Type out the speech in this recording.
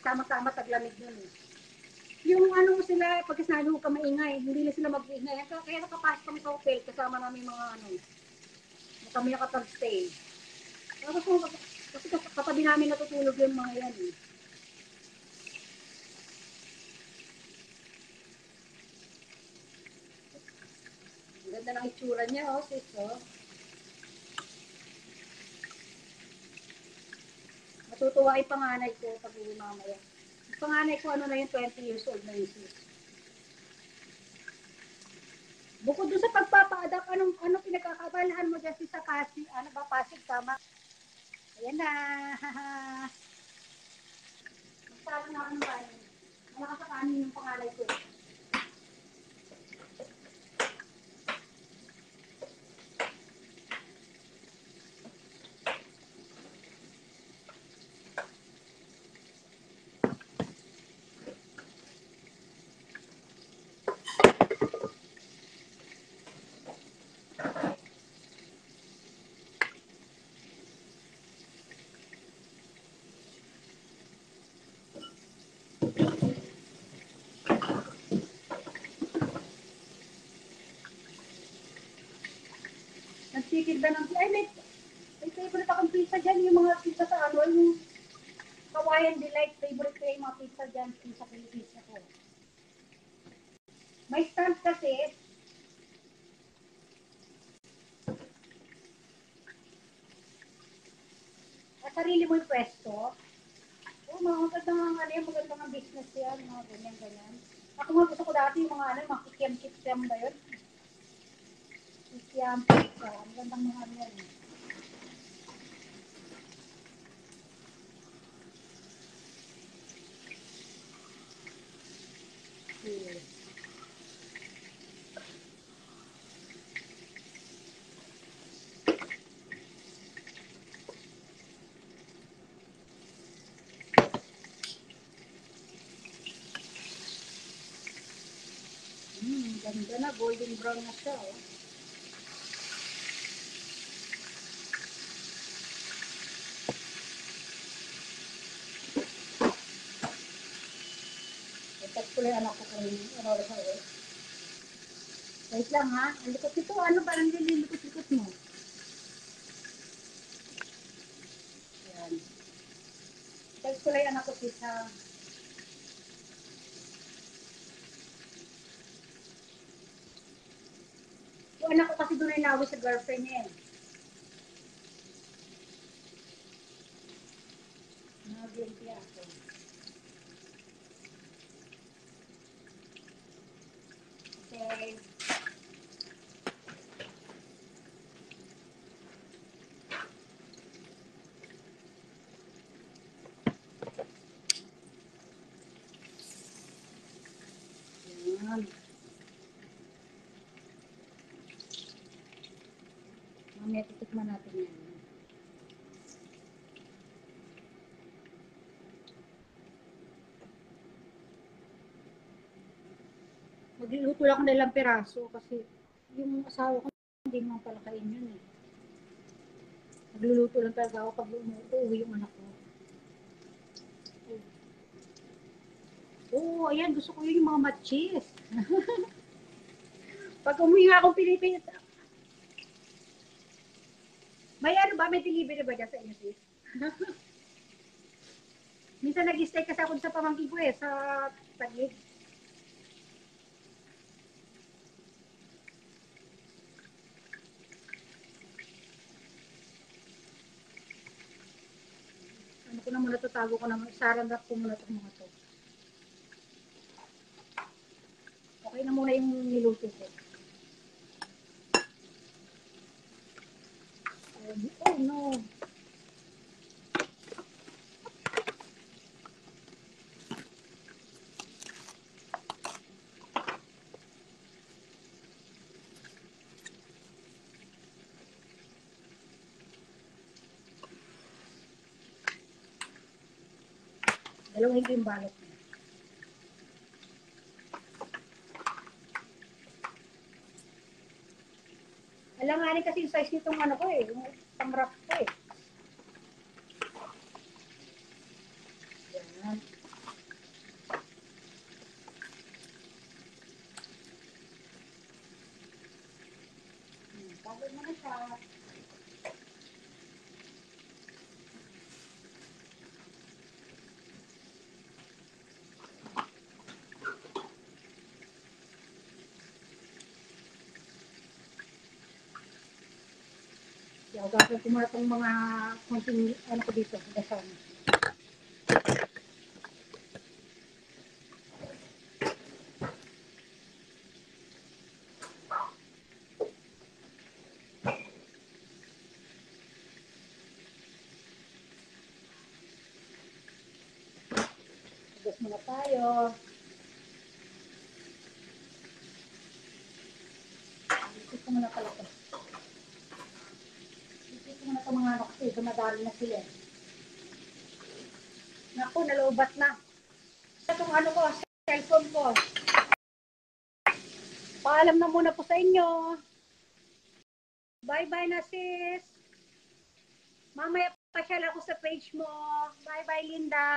sama-sama taglamig nun eh. Yung ano mo sila, pag sinabi mo ka maingay, hindi na sila mag-ingay. Kaya nakapasok kami sa hotel, kasama namin mga ano, kami nakapag-stay. Tapos kasi katabi namin natutulog yung mga yan eh. Ganda ng itsura niya, oh, sis, oh. Matutuwa ay panganay ko pag uwi mamaya. Panganay ko, ano na yun, 20 years old na yun, sis. Bukod doon sa pagpapa-adapt, ano pinagkakabalahan mo dyan sa Pasig? Ano ba, Pasig, tama? Ayan na. Magtalo na ako ng bayan. Malakas sa kanin yung panganay ko. Nagsikid ba ng... Ay, may favorite akong pizza dyan. Yung mga pizza sa ano, yung Hawaiian Delight. Favorite ko yung mga pizza dyan sa Philippines ako. May stand kasi. At sarili mo yung pwesto. Oo, magandang business yan. Mga ganyan. Ako nga gusto ko dati yung mga mga kikiam-kikiam ba yun? Kikiam, pizza. Ang gandang mga yan. Ganda na, golden brown na siya. Oh. Ito ko lang anak ko kung ano sa oras. Wait lang ha. Ang likot ito. Ano ba ang lilikot-likot mo? Yan. Ito ko lang anak ko sa... Yung anak ko kasi doon ay nawi sa girlfriend niya. Nag-guilty ako. Okay. Yan. Mamaya titikman natin yan. Magluluto lang ako ng ilang piraso kasi yung asawa ko hindi naman pala kain yun eh. Nagluluto lang talaga ako pag uuwi yung anak ko. Oo, ayan, gusto ko yun yung mga matchis. Pag umuwi nga akong Pilipinas, may ano ba, may delivery ba dyan sa inyo, sis? Minsan nag-stay kasi ako sa pamangkin ko eh, sa Taguig. Ano ko na muna to, tago ko na, sarandap ko muna itong mga to. Okay na muna yung niluto ko. Oh no. Dalawin ko yung balot niya. Alanganin kasi yung size nitong ano ko eh, yung pang-wrap ko eh. Yan. siya. Gagawin ko muna itong mga konting ano ko dito. Dasan. Gas muna tayo. Isip ko muna pala ito. Isip ko muna itong mga ano kasi dumadali na sila. Naku, naloobat na. Itong ano ko, cellphone ko. Paalam na muna po sa inyo. Bye-bye na sis. Mamaya pasyal ako sa page mo. Bye-bye Linda.